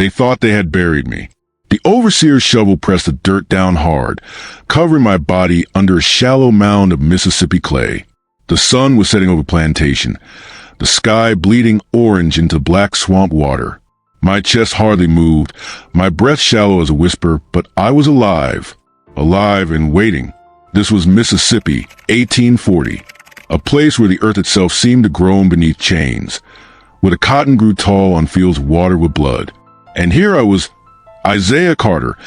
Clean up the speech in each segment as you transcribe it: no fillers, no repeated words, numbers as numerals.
They thought they had buried me. The overseer's shovel pressed the dirt down hard, covering my body under a shallow mound of Mississippi clay. The sun was setting over Plantation, the sky bleeding orange into black swamp water. My chest hardly moved, my breath shallow as a whisper, but I was alive. Alive and waiting. This was Mississippi, 1840, a place where the earth itself seemed to groan beneath chains, where the cotton grew tall on fields watered with blood. And here I was, Isaiah Carter,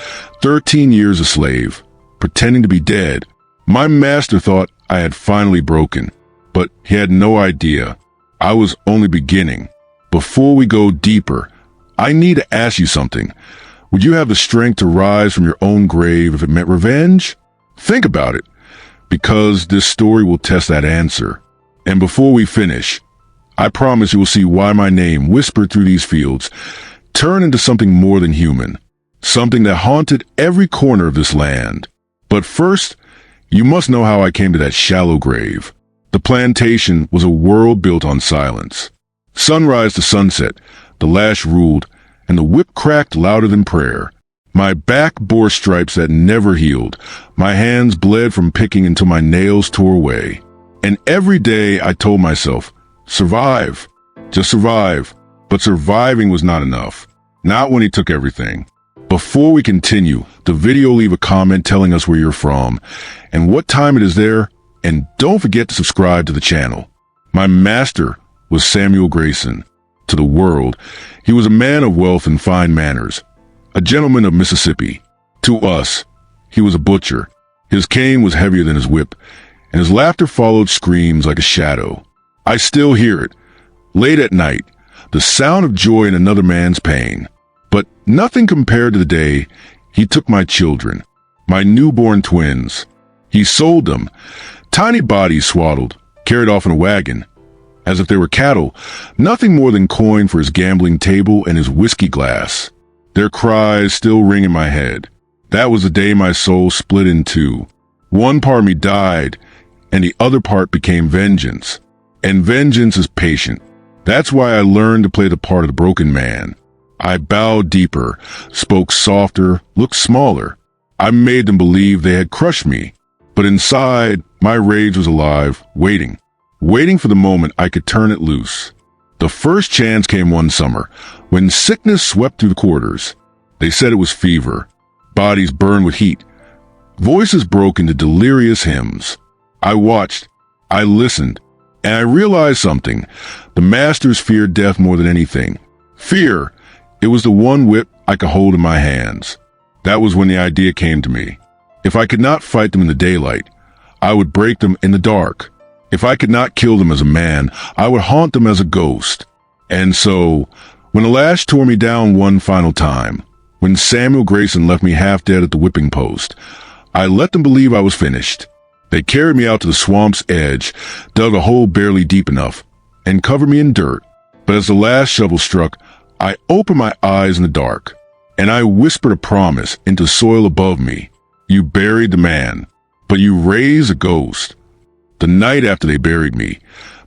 13 years a slave, pretending to be dead. My master thought I had finally broken, but he had no idea. I was only beginning. Before we go deeper, I need to ask you something. Would you have the strength to rise from your own grave if it meant revenge? Think about it, because this story will test that answer. And before we finish, I promise you will see why my name, whispered through these fields, turned into something more than human, something that haunted every corner of this land. But first, you must know how I came to that shallow grave. The plantation was a world built on silence. Sunrise to sunset, the lash ruled, and the whip cracked louder than prayer. My back bore stripes that never healed. My hands bled from picking until my nails tore away. And every day I told myself, survive, just survive. But surviving was not enough. Not when he took everything. Before we continue, the video, leave a comment telling us where you're from and what time it is there, and don't forget to subscribe to the channel. My master was Samuel Grayson. To the world, he was a man of wealth and fine manners, a gentleman of Mississippi. To us, he was a butcher. His cane was heavier than his whip, and his laughter followed screams like a shadow. I still hear it, late at night, the sound of joy in another man's pain. But nothing compared to the day he took my children, my newborn twins. He sold them, tiny bodies swaddled, carried off in a wagon, as if they were cattle, nothing more than coin for his gambling table and his whiskey glass. Their cries still ring in my head. That was the day my soul split in two. One part of me died, and the other part became vengeance. And vengeance is patient. That's why I learned to play the part of the broken man. I bowed deeper, spoke softer, looked smaller. I made them believe they had crushed me. But inside, my rage was alive, waiting for the moment I could turn it loose. The first chance came one summer, when sickness swept through the quarters. They said it was fever. Bodies burned with heat. Voices broke into delirious hymns. I watched. I listened. And I realized something. The masters feared death more than anything. Fear. It was the one whip I could hold in my hands. That was when the idea came to me. If I could not fight them in the daylight, I would break them in the dark. If I could not kill them as a man, I would haunt them as a ghost. And so, when the lash tore me down one final time, when Samuel Grayson left me half dead at the whipping post, I let them believe I was finished. They carried me out to the swamp's edge, dug a hole barely deep enough, and covered me in dirt. But as the last shovel struck, I opened my eyes in the dark, and I whispered a promise into soil above me. You buried the man, but you raised a ghost. The night after they buried me,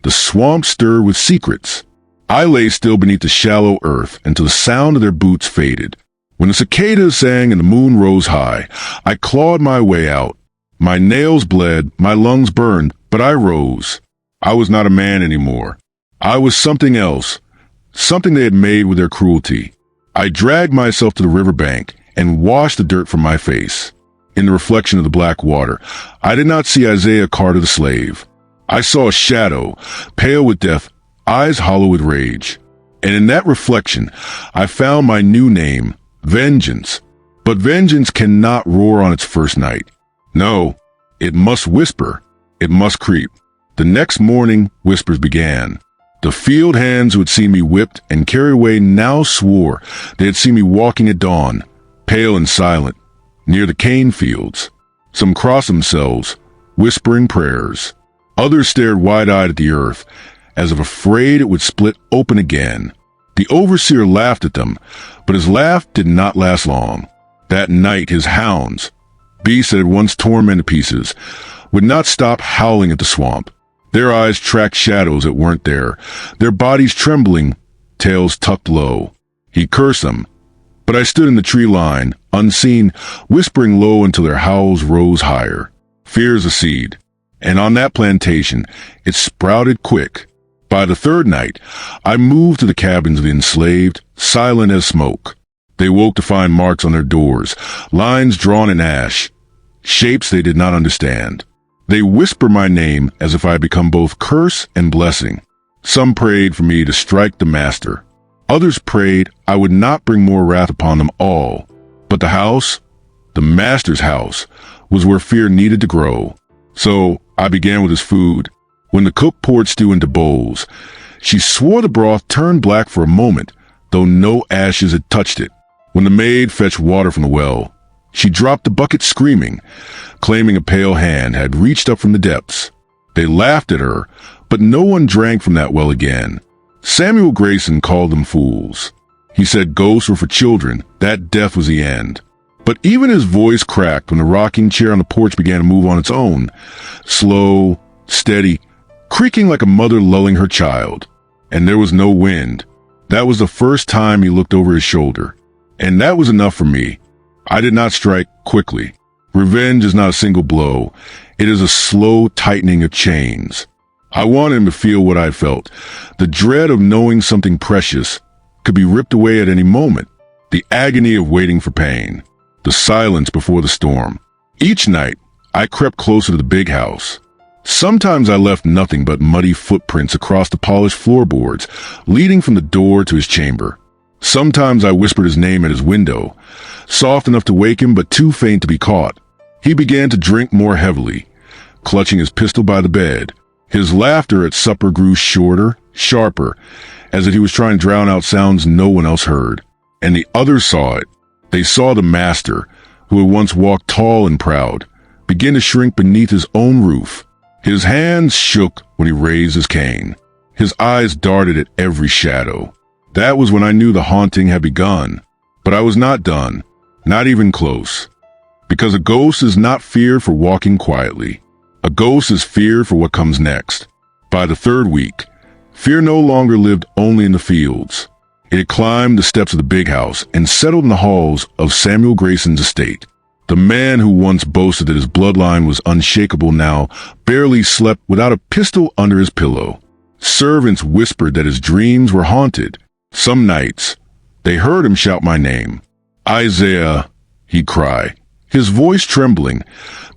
the swamp stirred with secrets. I lay still beneath the shallow earth until the sound of their boots faded. When the cicadas sang and the moon rose high, I clawed my way out. My nails bled, my lungs burned, but I rose. I was not a man anymore. I was something else, something they had made with their cruelty. I dragged myself to the riverbank and washed the dirt from my face. In the reflection of the black water, I did not see Isaiah Carter the slave. I saw a shadow, pale with death, eyes hollow with rage. And in that reflection, I found my new name, Vengeance. But vengeance cannot roar on its first night. No, it must whisper. It must creep. The next morning, whispers began. The field hands who had seen me whipped and carried away now swore they had seen me walking at dawn, pale and silent, near the cane fields. Some crossed themselves, whispering prayers. Others stared wide-eyed at the earth, as if afraid it would split open again. The overseer laughed at them, but his laugh did not last long. That night his hounds, beasts that had once torn men to pieces, would not stop howling at the swamp. Their eyes tracked shadows that weren't there, their bodies trembling, tails tucked low. He cursed them, But I stood in the tree line, unseen, whispering low until their howls rose higher. Fear is a seed, and on that plantation, it sprouted quick. By the third night, I moved to the cabins of the enslaved, silent as smoke. They woke to find marks on their doors, lines drawn in ash, shapes they did not understand. They whisper my name as if I had become both curse and blessing. Some prayed for me to strike the master. Others prayed I would not bring more wrath upon them all. But the house, the master's house, was where fear needed to grow. So I began with his food. When the cook poured stew into bowls, she swore the broth turned black for a moment, though no ashes had touched it. When the maid fetched water from the well, she dropped the bucket screaming, claiming a pale hand had reached up from the depths. They laughed at her, but no one drank from that well again. Samuel Grayson called them fools. He said ghosts were for children, that death was the end. But even his voice cracked when the rocking chair on the porch began to move on its own, slow, steady, creaking like a mother lulling her child. And there was no wind. That was the first time he looked over his shoulder. And that was enough for me. I did not strike quickly. Revenge is not a single blow. It is a slow tightening of chains. I wanted him to feel what I felt, the dread of knowing something precious could be ripped away at any moment, the agony of waiting for pain, the silence before the storm. Each night, I crept closer to the big house. Sometimes I left nothing but muddy footprints across the polished floorboards, leading from the door to his chamber. Sometimes I whispered his name at his window, soft enough to wake him but too faint to be caught. He began to drink more heavily, clutching his pistol by the bed. His laughter at supper grew shorter, sharper, as if he was trying to drown out sounds no one else heard. And the others saw it. They saw the master, who had once walked tall and proud, begin to shrink beneath his own roof. His hands shook when he raised his cane. His eyes darted at every shadow. That was when I knew the haunting had begun. But I was not done, not even close. Because a ghost is not feared for walking quietly. A ghost is feared for what comes next. By the third week, fear no longer lived only in the fields. It had climbed the steps of the big house and settled in the halls of Samuel Grayson's estate. The man who once boasted that his bloodline was unshakable now barely slept without a pistol under his pillow. Servants whispered that his dreams were haunted. Some nights, they heard him shout my name. "Isaiah," he'd cry, his voice trembling,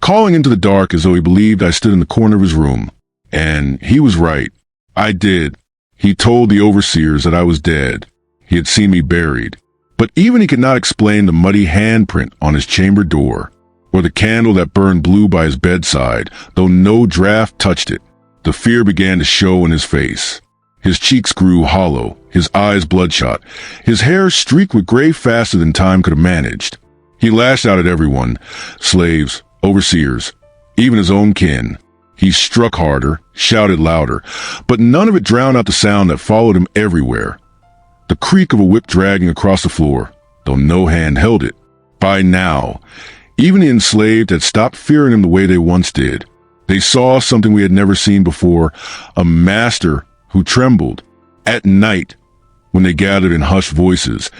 calling into the dark as though he believed I stood in the corner of his room. And he was right. I did. He told the overseers that I was dead. He had seen me buried. But even he could not explain the muddy handprint on his chamber door, or the candle that burned blue by his bedside, though no draft touched it. The fear began to show in his face. His cheeks grew hollow, his eyes bloodshot, his hair streaked with gray faster than time could have managed. He lashed out at everyone, slaves, overseers, even his own kin. He struck harder, shouted louder, but none of it drowned out the sound that followed him everywhere. The creak of a whip dragging across the floor, though no hand held it. By now, even the enslaved had stopped fearing him the way they once did. They saw something we had never seen before, a master who trembled. At night, when they gathered in hushed voices,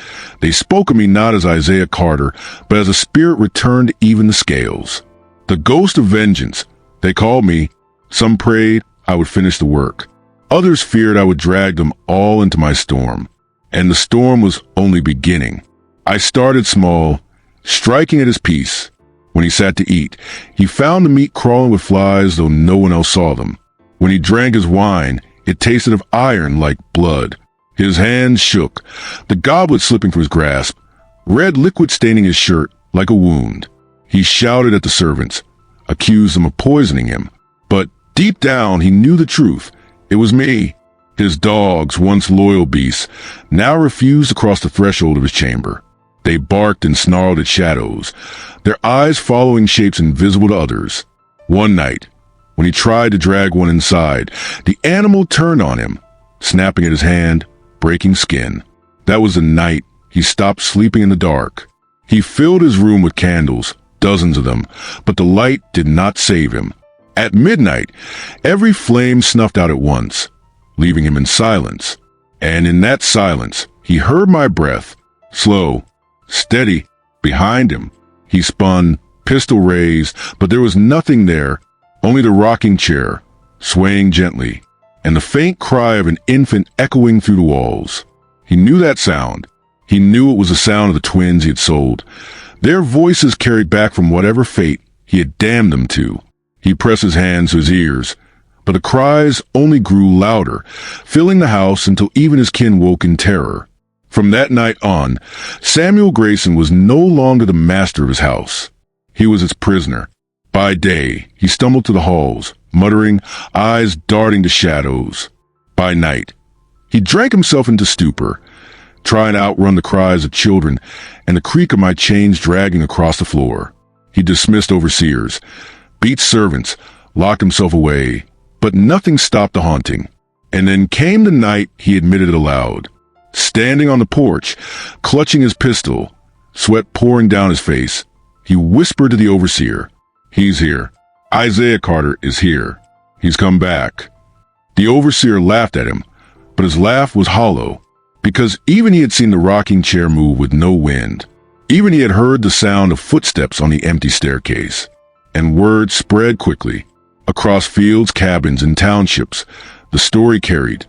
they spoke of me not as Isaiah Carter, but as a spirit returned to even the scales. The ghost of vengeance, they called me. Some prayed I would finish the work. Others feared I would drag them all into my storm. And the storm was only beginning. I started small, striking at his peace. When he sat to eat, he found the meat crawling with flies, though no one else saw them. When he drank his wine, it tasted of iron like blood. His hands shook, the goblet slipping from his grasp, red liquid staining his shirt like a wound. He shouted at the servants, accused them of poisoning him. But deep down, he knew the truth. It was me. His dogs, once loyal beasts, now refused to cross the threshold of his chamber. They barked and snarled at shadows, their eyes following shapes invisible to others. One night, when he tried to drag one inside, the animal turned on him, snapping at his hand, breaking skin. That was the night he stopped sleeping in the dark. He filled his room with candles, dozens of them, but the light did not save him. At midnight, every flame snuffed out at once, leaving him in silence. And in that silence, he heard my breath, slow, Steady. Behind him. He spun, pistol raised, but there was nothing there, only the rocking chair, swaying gently, and the faint cry of an infant echoing through the walls. He knew that sound. He knew it was the sound of the twins he had sold. Their voices carried back from whatever fate he had damned them to. He pressed his hands to his ears, but the cries only grew louder, filling the house until even his kin woke in terror. From that night on, Samuel Grayson was no longer the master of his house. He was its prisoner. By day, he stumbled to the halls, muttering, eyes darting to shadows. By night, he drank himself into stupor, trying to outrun the cries of children and the creak of my chains dragging across the floor. He dismissed overseers, beat servants, locked himself away, but nothing stopped the haunting. And then came the night he admitted it aloud. Standing on the porch, clutching his pistol, sweat pouring down his face, he whispered to the overseer, "He's here. Isaiah Carter is here. He's come back." The overseer laughed at him, but his laugh was hollow, because even he had seen the rocking chair move with no wind. Even he had heard the sound of footsteps on the empty staircase. And word spread quickly. Across fields, cabins, and townships, the story carried.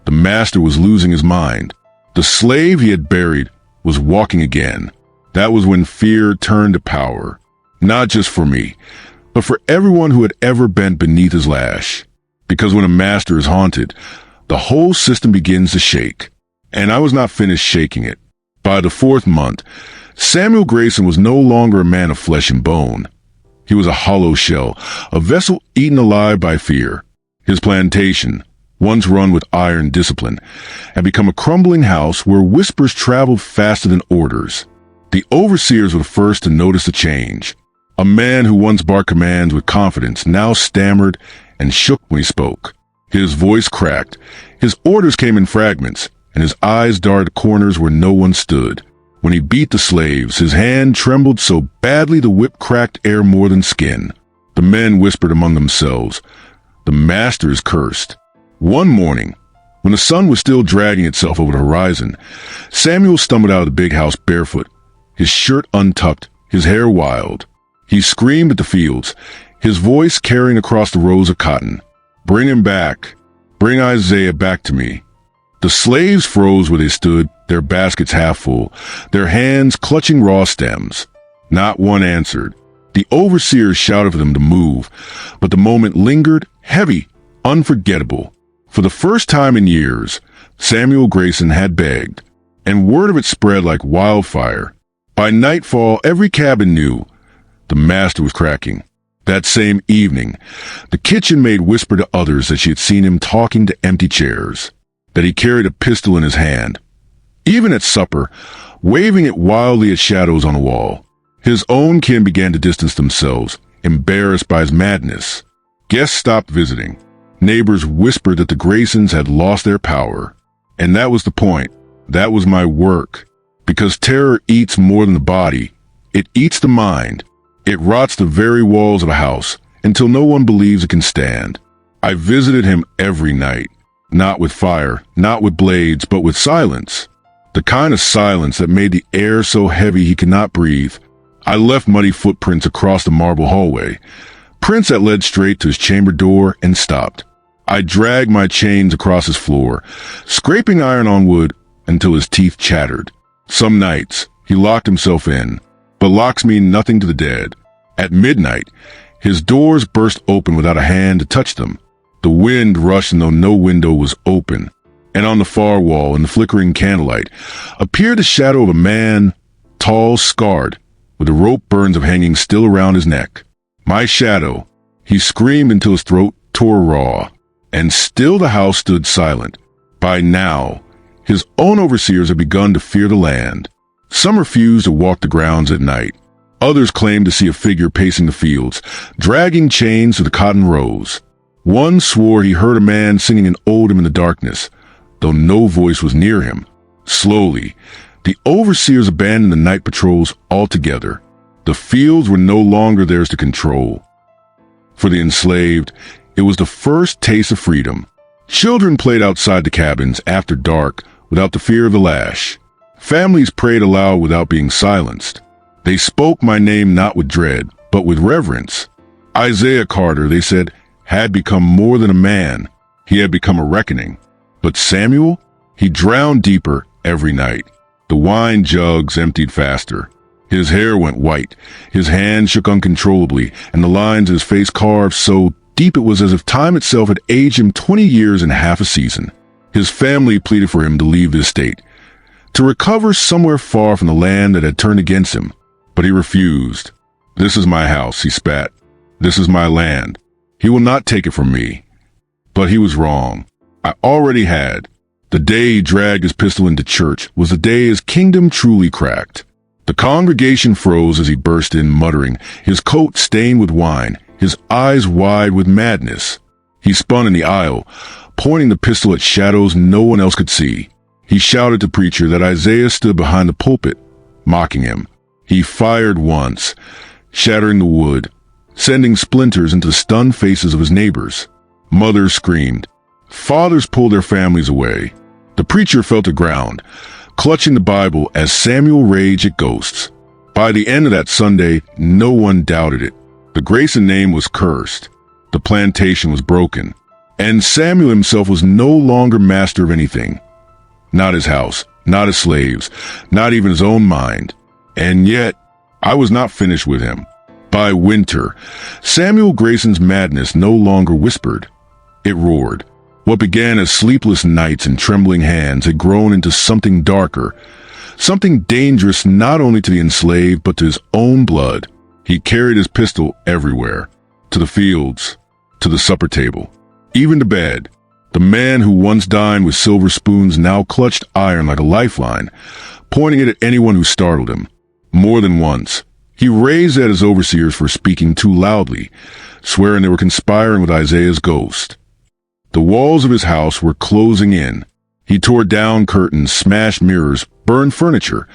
The master was losing his mind. The slave he had buried was walking again. That was when fear turned to power. Not just for me, but for everyone who had ever bent beneath his lash. Because when a master is haunted, the whole system begins to shake. And I was not finished shaking it. By the 4th month, Samuel Grayson was no longer a man of flesh and bone. He was a hollow shell, a vessel eaten alive by fear. His plantation, once run with iron discipline, had become a crumbling house where whispers traveled faster than orders. The overseers were the first to notice the change. A man who once barked commands with confidence now stammered and shook when he spoke. His voice cracked, his orders came in fragments, and his eyes darted corners where no one stood. When he beat the slaves, his hand trembled so badly the whip cracked air more than skin. The men whispered among themselves, "The master is cursed." One morning, when the sun was still dragging itself over the horizon, Samuel stumbled out of the big house barefoot, his shirt untucked, his hair wild. He screamed at the fields, his voice carrying across the rows of cotton, "Bring him back. Bring Isaiah back to me." The slaves froze where they stood, their baskets half full, their hands clutching raw stems. Not one answered. The overseers shouted for them to move, but the moment lingered, heavy, unforgettable. For the first time in years, Samuel Grayson had begged, and word of it spread like wildfire. By nightfall, every cabin knew the master was cracking. That same evening, the kitchen maid whispered to others that she had seen him talking to empty chairs, that he carried a pistol in his hand. Even at supper, waving it wildly at shadows on the wall, his own kin began to distance themselves, embarrassed by his madness. Guests stopped visiting. Neighbors whispered that the Graysons had lost their power. And that was the point. That was my work. Because terror eats more than the body. It eats the mind. It rots the very walls of a house until no one believes it can stand. I visited him every night. Not with fire, not with blades, but with silence. The kind of silence that made the air so heavy he could not breathe. I left muddy footprints across the marble hallway, prints that led straight to his chamber door, and stopped. I dragged my chains across his floor, scraping iron on wood until his teeth chattered. Some nights, he locked himself in, but locks mean nothing to the dead. At midnight, his doors burst open without a hand to touch them. The wind rushed as though no window was open, and on the far wall, in the flickering candlelight, appeared the shadow of a man, tall, scarred, with the rope burns of hanging still around his neck. My shadow. He screamed until his throat tore raw, and still the house stood silent. By now, his own overseers had begun to fear the land. Some refused to walk the grounds at night. Others claimed to see a figure pacing the fields, dragging chains to the cotton rows. One swore he heard a man singing an ode in the darkness, though no voice was near him. Slowly, the overseers abandoned the night patrols altogether. The fields were no longer theirs to control. For the enslaved, it was the first taste of freedom. Children played outside the cabins after dark without the fear of the lash. Families prayed aloud without being silenced. They spoke my name not with dread, but with reverence. Isaiah Carter, they said, had become more than a man. He had become a reckoning. But Samuel, he drowned deeper every night. The wine jugs emptied faster. His hair went white. His hands shook uncontrollably, and the lines of his face carved so deep it was as if time itself had aged him 20 years and half a season. His family pleaded for him to leave the estate, to recover somewhere far from the land that had turned against him. But he refused. "This is my house," he spat. "This is my land. He will not take it from me." But he was wrong. I already had. The day he dragged his pistol into church was the day his kingdom truly cracked. The congregation froze as he burst in, muttering, his coat stained with wine, his eyes wide with madness. He spun in the aisle, pointing the pistol at shadows no one else could see. He shouted to the preacher that Isaiah stood behind the pulpit, mocking him. He fired once, shattering the wood, sending splinters into the stunned faces of his neighbors. Mothers screamed. Fathers pulled their families away. The preacher fell to ground, clutching the Bible as Samuel raged at ghosts. By the end of that Sunday, no one doubted it. The Grayson name was cursed. The plantation was broken. And Samuel himself was no longer master of anything. Not his house, not his slaves, not even his own mind. And yet, I was not finished with him. By winter, Samuel Grayson's madness no longer whispered. It roared. What began as sleepless nights and trembling hands had grown into something darker, something dangerous not only to the enslaved but to his own blood. He carried his pistol everywhere, to the fields, to the supper table, even to bed. The man who once dined with silver spoons now clutched iron like a lifeline, pointing it at anyone who startled him. More than once, he raised at his overseers for speaking too loudly, swearing they were conspiring with Isaiah's ghost. The walls of his house were closing in. He tore down curtains, smashed mirrors, burned furniture,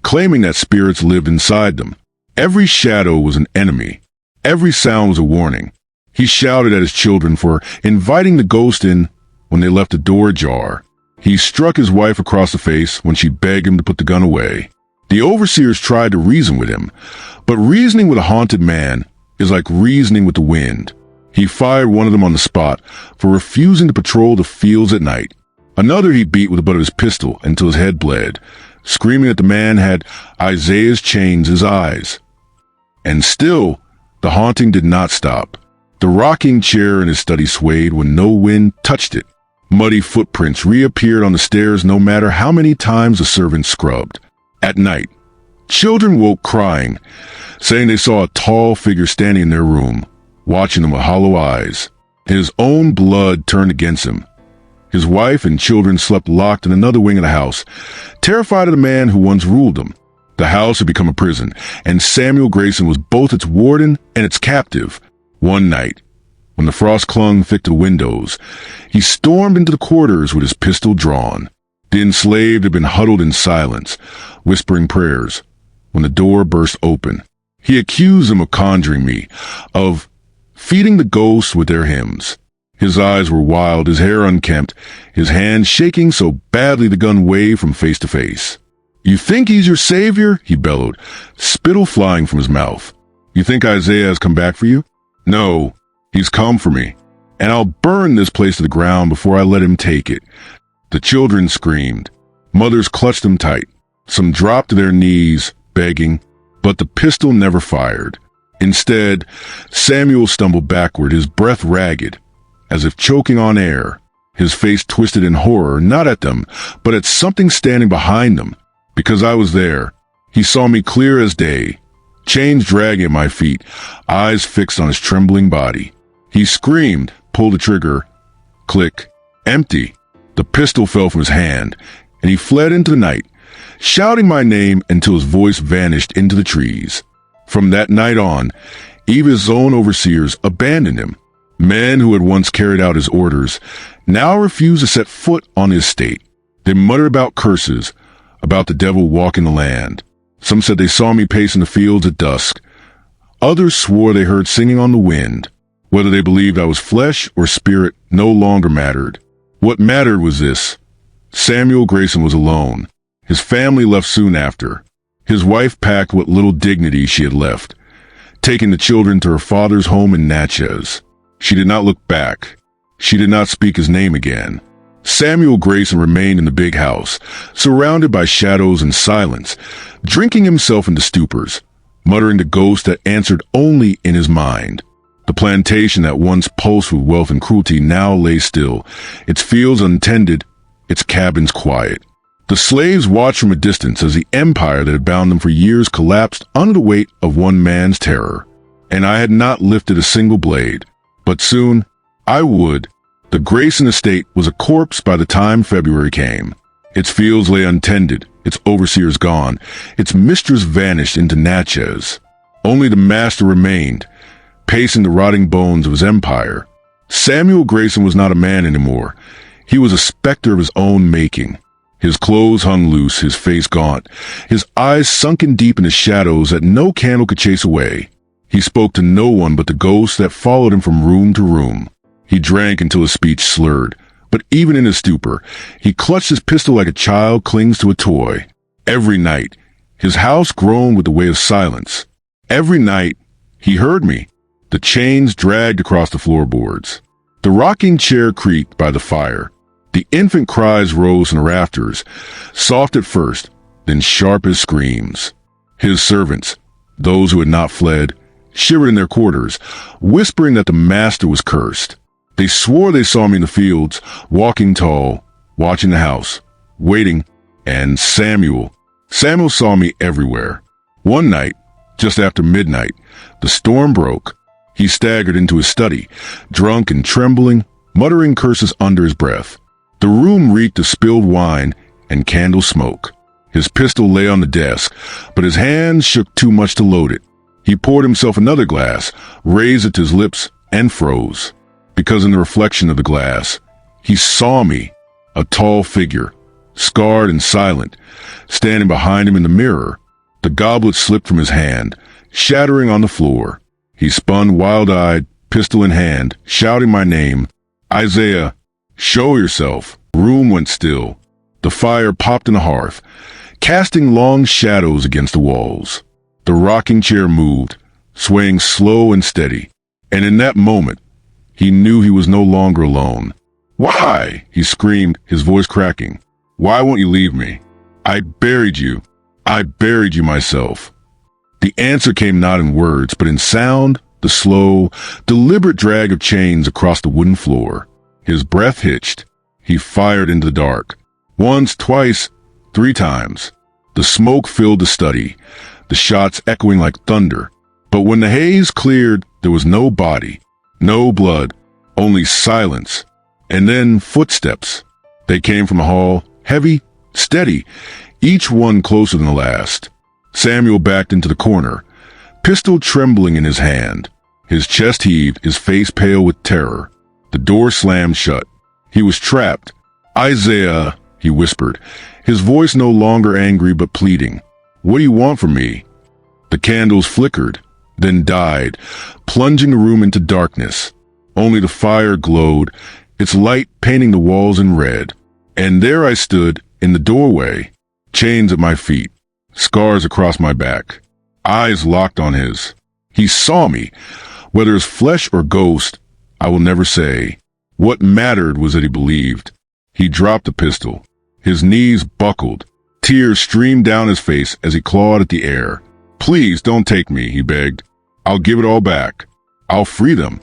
claiming that spirits lived inside them. Every shadow was an enemy. Every sound was a warning. He shouted at his children for inviting the ghost in when they left the door ajar. He struck his wife across the face when she begged him to put the gun away. The overseers tried to reason with him, but reasoning with a haunted man is like reasoning with the wind. He fired one of them on the spot for refusing to patrol the fields at night. Another he beat with the butt of his pistol until his head bled, screaming that the man had Isaiah's chains as eyes. And still, the haunting did not stop. The rocking chair in his study swayed when no wind touched it. Muddy footprints reappeared on the stairs no matter how many times the servants scrubbed. At night, children woke crying, saying they saw a tall figure standing in their room, watching them with hollow eyes. His own blood turned against him. His wife and children slept locked in another wing of the house, terrified of the man who once ruled them. The house had become a prison, and Samuel Grayson was both its warden and its captive. One night, when the frost clung thick to the windows, he stormed into the quarters with his pistol drawn. The enslaved had been huddled in silence, whispering prayers, when the door burst open. He accused them of conjuring me, of feeding the ghosts with their hymns. His eyes were wild, his hair unkempt, his hands shaking so badly the gun waved from face to face. "You think he's your savior?" he bellowed, spittle flying from his mouth. "You think Isaiah has come back for you? No, he's come for me, and I'll burn this place to the ground before I let him take it." The children screamed. Mothers clutched them tight. Some dropped to their knees, begging, but the pistol never fired. Instead, Samuel stumbled backward, his breath ragged, as if choking on air, his face twisted in horror, not at them, but at something standing behind them. Because I was there, he saw me clear as day, chains dragging at my feet, eyes fixed on his trembling body. He screamed, pulled the trigger. Click. Empty. The pistol fell from his hand, and he fled into the night, shouting my name until his voice vanished into the trees. From that night on, even his own overseers abandoned him. Men who had once carried out his orders now refused to set foot on his estate. They muttered about curses, about the devil walking the land. Some said they saw me pacing the fields at dusk. Others swore they heard singing on the wind. Whether they believed I was flesh or spirit no longer mattered. What mattered was this: Samuel Grayson was alone. His family left soon after. His wife packed what little dignity she had left, taking the children to her father's home in Natchez. She did not look back. She did not speak his name again. Samuel Grayson remained in the big house, surrounded by shadows and silence, drinking himself into stupors, muttering to ghosts that answered only in his mind. The plantation that once pulsed with wealth and cruelty now lay still, its fields untended, its cabins quiet. The slaves watched from a distance as the empire that had bound them for years collapsed under the weight of one man's terror. And I had not lifted a single blade. But soon, I would. The Grayson estate was a corpse by the time February came. Its fields lay untended, its overseers gone, its mistress vanished into Natchez. Only the master remained, pacing the rotting bones of his empire. Samuel Grayson was not a man anymore. He was a specter of his own making. His clothes hung loose, his face gaunt, his eyes sunken deep in the shadows that no candle could chase away. He spoke to no one but the ghosts that followed him from room to room. He drank until his speech slurred, but even in his stupor, he clutched his pistol like a child clings to a toy. Every night, his house groaned with the weight of silence. Every night, he heard me. The chains dragged across the floorboards. The rocking chair creaked by the fire. The infant cries rose from the rafters, soft at first, then sharp as screams. His servants, those who had not fled, shivered in their quarters, whispering that the master was cursed. They swore they saw me in the fields, walking tall, watching the house, waiting, and Samuel saw me everywhere. One night, just after midnight, the storm broke. He staggered into his study, drunk and trembling, muttering curses under his breath. The room reeked of spilled wine and candle smoke. His pistol lay on the desk, but his hands shook too much to load it. He poured himself another glass, raised it to his lips, and froze. Because in the reflection of the glass, he saw me, a tall figure, scarred and silent, standing behind him in the mirror. The goblet slipped from his hand, shattering on the floor. He spun wild-eyed, pistol in hand, shouting my name, "Isaiah, show yourself." The room went still. The fire popped in the hearth, casting long shadows against the walls. The rocking chair moved, swaying slow and steady. And in that moment, he knew he was no longer alone. "Why?" he screamed, his voice cracking. "Why won't you leave me? I buried you. I buried you myself." The answer came not in words, but in sound, the slow, deliberate drag of chains across the wooden floor. His breath hitched. He fired into the dark. Once, twice, 3 times. The smoke filled the study, the shots echoing like thunder. But when the haze cleared, there was no body, no blood, only silence. And then footsteps. They came from the hall, heavy, steady, each one closer than the last. Samuel backed into the corner, pistol trembling in his hand. His chest heaved, his face pale with terror. The door slammed shut. He was trapped. "Isaiah," he whispered, his voice no longer angry but pleading. "What do you want from me?" The candles flickered, then died, plunging the room into darkness. Only the fire glowed, its light painting the walls in red. And there I stood, in the doorway, chains at my feet, scars across my back, eyes locked on his. He saw me. Whether as flesh or ghost, I will never say. What mattered was that he believed. He dropped the pistol. His knees buckled. Tears streamed down his face as he clawed at the air. "Please don't take me," he begged. "I'll give it all back. I'll free them.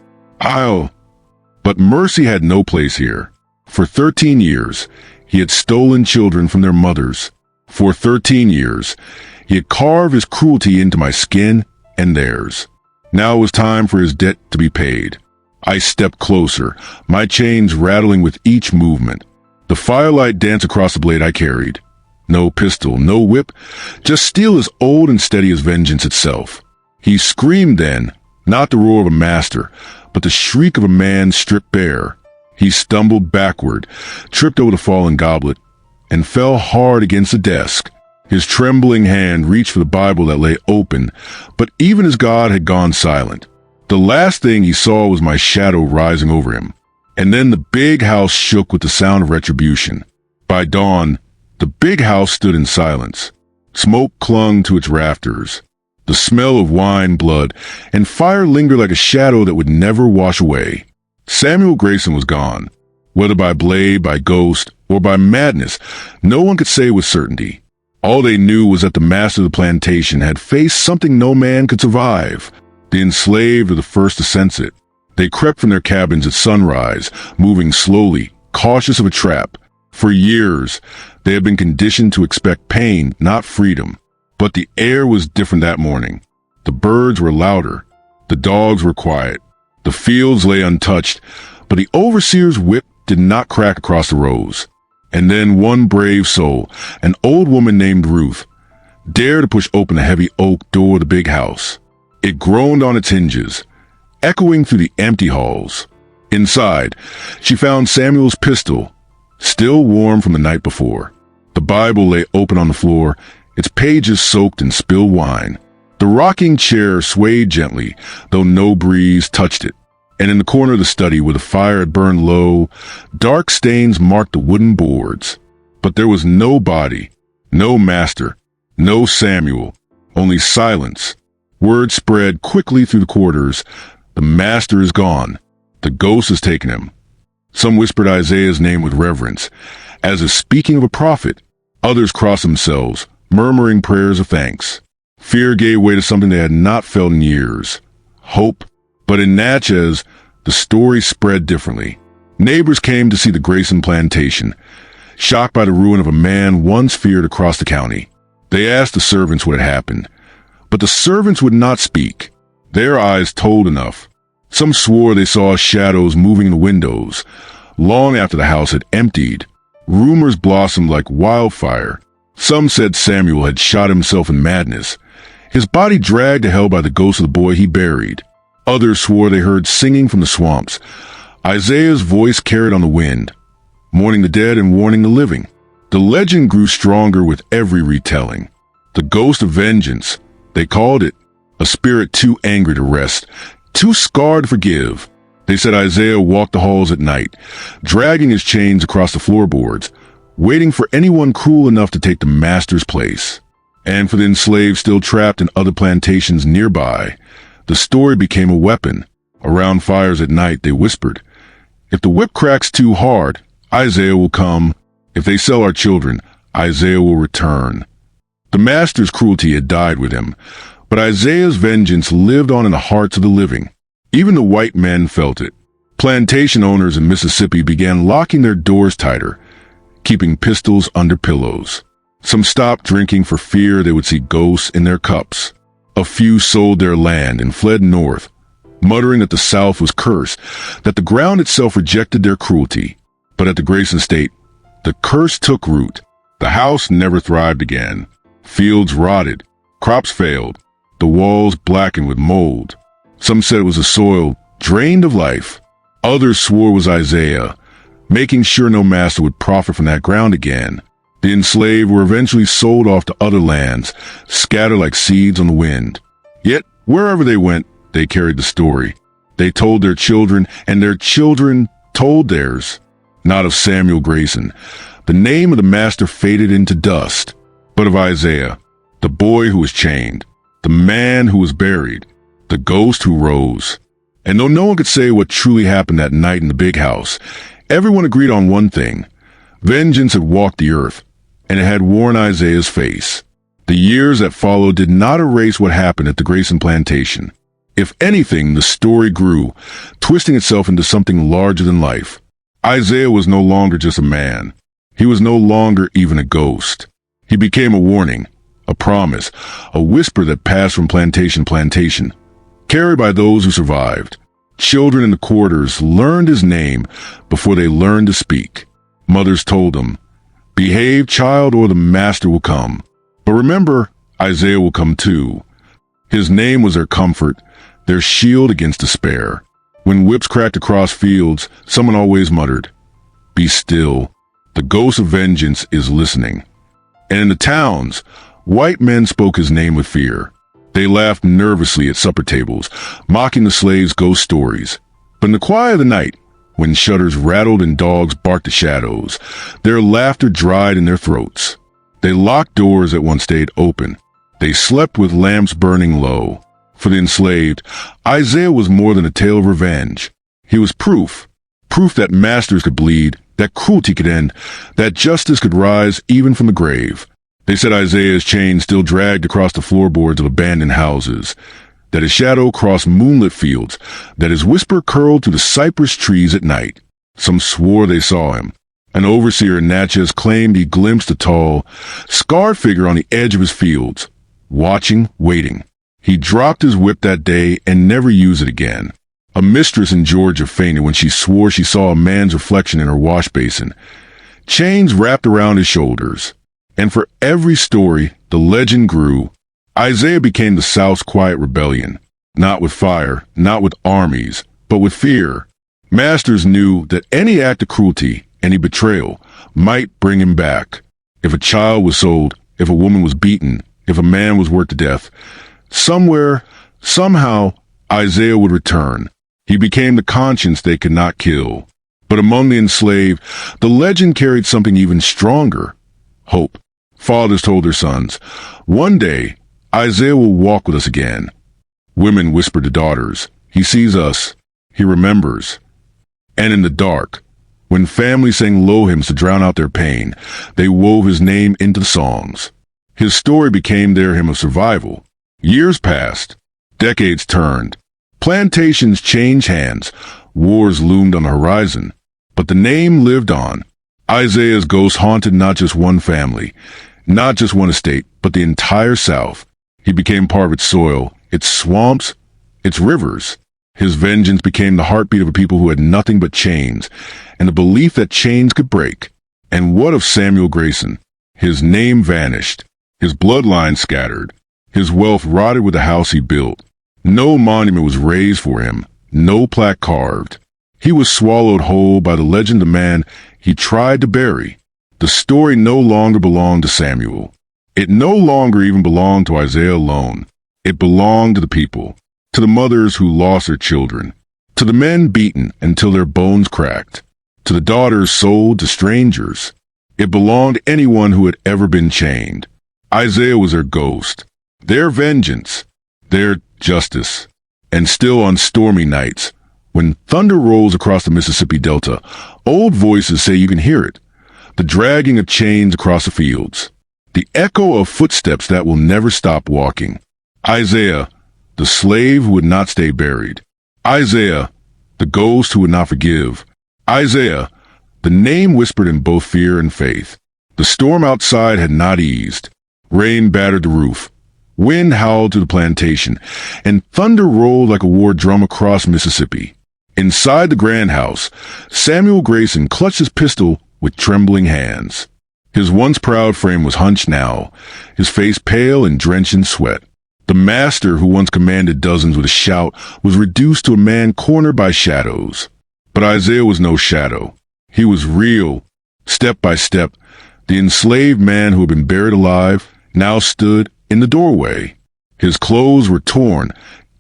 But mercy had no place here. For 13 years, he had stolen children from their mothers. For 13 years, he had carved his cruelty into my skin and theirs. Now it was time for his debt to be paid. I stepped closer, my chains rattling with each movement. The firelight danced across the blade I carried. No pistol, no whip, just steel as old and steady as vengeance itself. He screamed then, not the roar of a master, but the shriek of a man stripped bare. He stumbled backward, tripped over the fallen goblet, and fell hard against the desk. His trembling hand reached for the Bible that lay open, but even as God had gone silent. The last thing he saw was my shadow rising over him. And then the big house shook with the sound of retribution. By dawn, The big house stood in silence. Smoke clung to its rafters. The smell of wine, blood, and fire lingered like a shadow that would never wash away. Samuel Grayson was gone. Whether by blade, by ghost, or by madness, no one could say with certainty. All they knew was that the master of the plantation had faced something no man could survive. The enslaved were the first to sense it. They crept from their cabins at sunrise, moving slowly, cautious of a trap. For years, they had been conditioned to expect pain, not freedom. But the air was different that morning. The birds were louder. The dogs were quiet. The fields lay untouched, but the overseer's whip did not crack across the rows. And then one brave soul, an old woman named Ruth, dared to push open the heavy oak door of the big house. It groaned on its hinges, echoing through the empty halls. Inside, she found Samuel's pistol, still warm from the night before. The Bible lay open on the floor, its pages soaked in spilled wine. The rocking chair swayed gently, though no breeze touched it. And in the corner of the study where the fire had burned low, dark stains marked the wooden boards. But there was no body, no master, no Samuel, only silence. Word spread quickly through the quarters. The master is gone. The ghost has taken him. Some whispered Isaiah's name with reverence, as if speaking of a prophet. Others crossed themselves, murmuring prayers of thanks. Fear gave way to something they had not felt in years. Hope. But in Natchez, the story spread differently. Neighbors came to see the Grayson plantation, shocked by the ruin of a man once feared across the county. They asked the servants what had happened, but the servants would not speak. Their eyes told enough. Some swore they saw shadows moving in the windows. Long after the house had emptied, rumors blossomed like wildfire. Some said Samuel had shot himself in madness, his body dragged to hell by the ghost of the boy he buried. Others swore they heard singing from the swamps. Isaiah's voice carried on the wind, mourning the dead and warning the living. The legend grew stronger with every retelling. The ghost of vengeance, they called it, a spirit too angry to rest, too scarred to forgive. They said Isaiah walked the halls at night, dragging his chains across the floorboards, waiting for anyone cruel enough to take the master's place. And for the enslaved still trapped in other plantations nearby, the story became a weapon. Around fires at night, they whispered, "If the whip cracks too hard, Isaiah will come. If they sell our children, Isaiah will return." The master's cruelty had died with him, but Isaiah's vengeance lived on in the hearts of the living. Even the white men felt it. Plantation owners in Mississippi began locking their doors tighter, keeping pistols under pillows. Some stopped drinking for fear they would see ghosts in their cups. A few sold their land and fled north, muttering that the South was cursed, that the ground itself rejected their cruelty. But at the Grayson estate, the curse took root. The house never thrived again. Fields rotted, crops failed, the walls blackened with mold. Some said it was the soil drained of life. Others swore it was Isaiah, making sure no master would profit from that ground again. The enslaved were eventually sold off to other lands, scattered like seeds on the wind. Yet, wherever they went, they carried the story. They told their children, and their children told theirs. Not of Samuel Grayson. The name of the master faded into dust, but of Isaiah, the boy who was chained, the man who was buried, the ghost who rose. And though no one could say what truly happened that night in the big house, everyone agreed on one thing. Vengeance had walked the earth, and it had worn Isaiah's face. The years that followed did not erase what happened at the Grayson plantation. If anything, the story grew, twisting itself into something larger than life. Isaiah was no longer just a man. He was no longer even a ghost. He became a warning, a promise, a whisper that passed from plantation to plantation, carried by those who survived. Children in the quarters learned his name before they learned to speak. Mothers told them, "Behave, child, or the master will come." But remember, Isaiah will come too. His name was their comfort, their shield against despair. When whips cracked across fields, someone always muttered, "Be still. The ghost of vengeance is listening." And in the towns, white men spoke his name with fear. They laughed nervously at supper tables, mocking the slaves' ghost stories. But in the quiet of the night, when shutters rattled and dogs barked at shadows. Their laughter dried in their throats. They locked doors that once stayed open. They slept with lamps burning low. For the enslaved, Isaiah was more than a tale of revenge. He was proof that masters could bleed, that cruelty could end, that justice could rise even from the grave. They said Isaiah's chain still dragged across the floorboards of abandoned houses, that his shadow crossed moonlit fields, that his whisper curled through the cypress trees at night. Some swore they saw him. An overseer in Natchez claimed he glimpsed a tall, scarred figure on the edge of his fields, watching, waiting. He dropped his whip that day and never used it again. A mistress in Georgia fainted when she swore she saw a man's reflection in her wash basin. Chains wrapped around his shoulders. And for every story, the legend grew. Isaiah became the South's quiet rebellion. Not with fire, not with armies, but with fear. Masters knew that any act of cruelty, any betrayal, might bring him back. If a child was sold, if a woman was beaten, if a man was worked to death, somewhere, somehow, Isaiah would return. He became the conscience they could not kill. But among the enslaved, the legend carried something even stronger. Hope. Fathers told their sons, "One day, Isaiah will walk with us again." Women whispered to daughters, "He sees us. He remembers." And in the dark, when families sang low hymns to drown out their pain, they wove his name into the songs. His story became their hymn of survival. Years passed. Decades turned. Plantations changed hands. Wars loomed on the horizon. But the name lived on. Isaiah's ghost haunted not just one family, not just one estate, but the entire South. He became part of its soil, its swamps, its rivers. His vengeance became the heartbeat of a people who had nothing but chains, and the belief that chains could break. And what of Samuel Grayson? His name vanished. His bloodline scattered. His wealth rotted with the house he built. No monument was raised for him, no plaque carved. He was swallowed whole by the legend of the man he tried to bury. The story no longer belonged to Samuel. It no longer even belonged to Isaiah alone. It belonged to the people, to the mothers who lost their children, to the men beaten until their bones cracked, to the daughters sold to strangers. It belonged to anyone who had ever been chained. Isaiah was their ghost, their vengeance, their justice. And still on stormy nights, when thunder rolls across the Mississippi Delta, old voices say you can hear it, the dragging of chains across the fields, the echo of footsteps that will never stop walking. Isaiah, the slave who would not stay buried. Isaiah, the ghost who would not forgive. Isaiah, the name whispered in both fear and faith. The storm outside had not eased. Rain battered the roof. Wind howled through the plantation, and thunder rolled like a war drum across Mississippi. Inside the grand house, Samuel Grayson clutched his pistol with trembling hands. His once proud frame was hunched now, his face pale and drenched in sweat. The master who once commanded dozens with a shout was reduced to a man cornered by shadows. But Isaiah was no shadow. He was real. Step by step, the enslaved man who had been buried alive now stood in the doorway. His clothes were torn,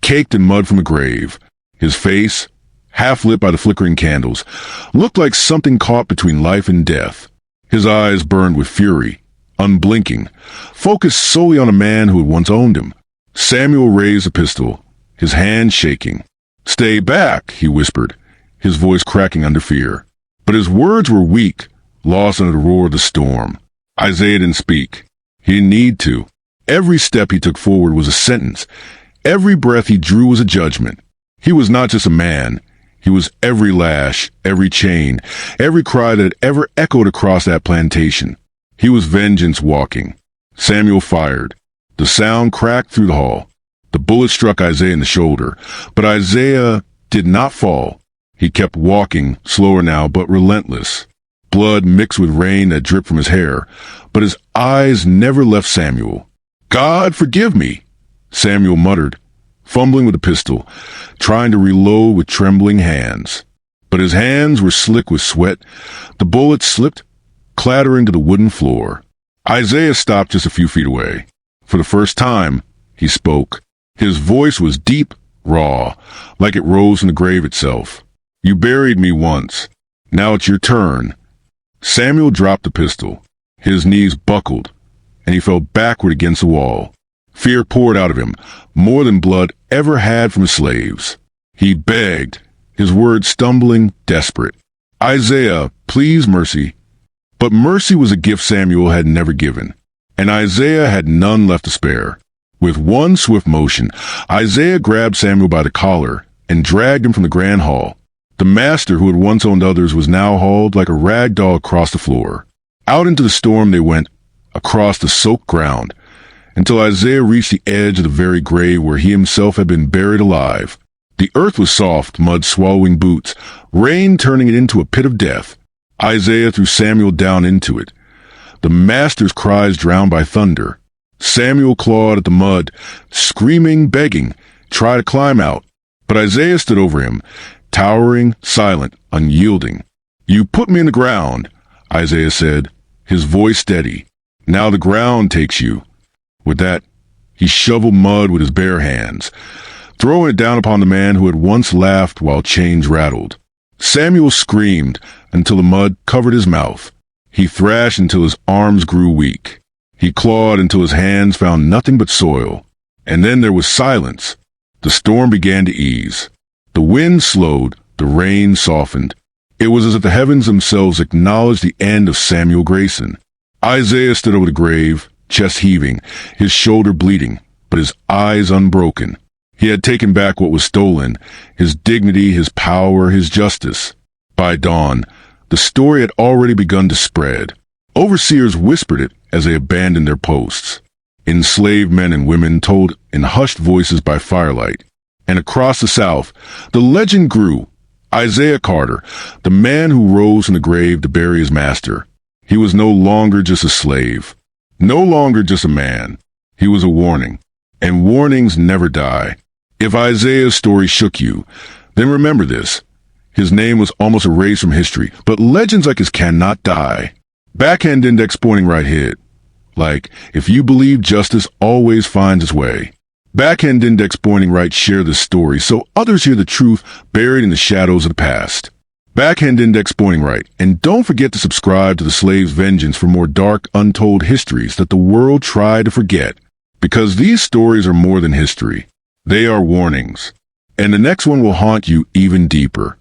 caked in mud from the grave. His face, half lit by the flickering candles, looked like something caught between life and death. His eyes burned with fury, unblinking, focused solely on a man who had once owned him. Samuel raised a pistol, his hand shaking. "Stay back," he whispered, his voice cracking under fear. But his words were weak, lost under the roar of the storm. Isaiah didn't speak. He didn't need to. Every step he took forward was a sentence. Every breath he drew was a judgment. He was not just a man. He was every lash, every chain, every cry that had ever echoed across that plantation. He was vengeance walking. Samuel fired. The sound cracked through the hall. The bullet struck Isaiah in the shoulder, but Isaiah did not fall. He kept walking, slower now, but relentless. Blood mixed with rain that dripped from his hair, but his eyes never left Samuel. "God, forgive me," Samuel muttered, fumbling with the pistol, trying to reload with trembling hands. But his hands were slick with sweat. The bullet slipped, clattering to the wooden floor. Isaiah stopped just a few feet away. For the first time, he spoke. His voice was deep, raw, like it rose from the grave itself. You buried me once. Now it's your turn." Samuel dropped the pistol. His knees buckled, and he fell backward against the wall. Fear poured out of him, more than blood ever had from his slaves. He begged, his words stumbling, desperate. "Isaiah, please, mercy." But mercy was a gift Samuel had never given, and Isaiah had none left to spare. With one swift motion, Isaiah grabbed Samuel by the collar and dragged him from the grand hall. The master who had once owned others was now hauled like a rag doll across the floor. Out into the storm they went, across the soaked ground, until Isaiah reached the edge of the very grave where he himself had been buried alive. The earth was soft, mud swallowing boots, rain turning it into a pit of death. Isaiah threw Samuel down into it. The master's cries drowned by thunder. Samuel clawed at the mud, screaming, begging, tried to climb out. But Isaiah stood over him, towering, silent, unyielding. "You put me in the ground," Isaiah said, his voice steady. "Now the ground takes you." With that, he shoveled mud with his bare hands, throwing it down upon the man who had once laughed while chains rattled. Samuel screamed until the mud covered his mouth. He thrashed until his arms grew weak. He clawed until his hands found nothing but soil. And then there was silence. The storm began to ease. The wind slowed, the rain softened. It was as if the heavens themselves acknowledged the end of Samuel Grayson. Isaiah stood over the grave, chest heaving, his shoulder bleeding, but his eyes unbroken. He had taken back what was stolen, his dignity, his power, his justice. By dawn, the story had already begun to spread. Overseers whispered it as they abandoned their posts. Enslaved men and women told in hushed voices by firelight. And across the South, the legend grew. Isaiah Carter, the man who rose from the grave to bury his master. He was no longer just a slave, no longer just a man. He was a warning, and warnings never die. If Isaiah's story shook you, then remember this. His name was almost erased from history, but legends like his cannot die. Backhand index pointing right hit. Like, if you believe justice always finds its way. Backhand index pointing right share this story so others hear the truth buried in the shadows of the past. Backhand index pointing right, and don't forget to subscribe to the Slave's Vengeance for more dark, untold histories that the world tried to forget. Because these stories are more than history. They are warnings. And the next one will haunt you even deeper.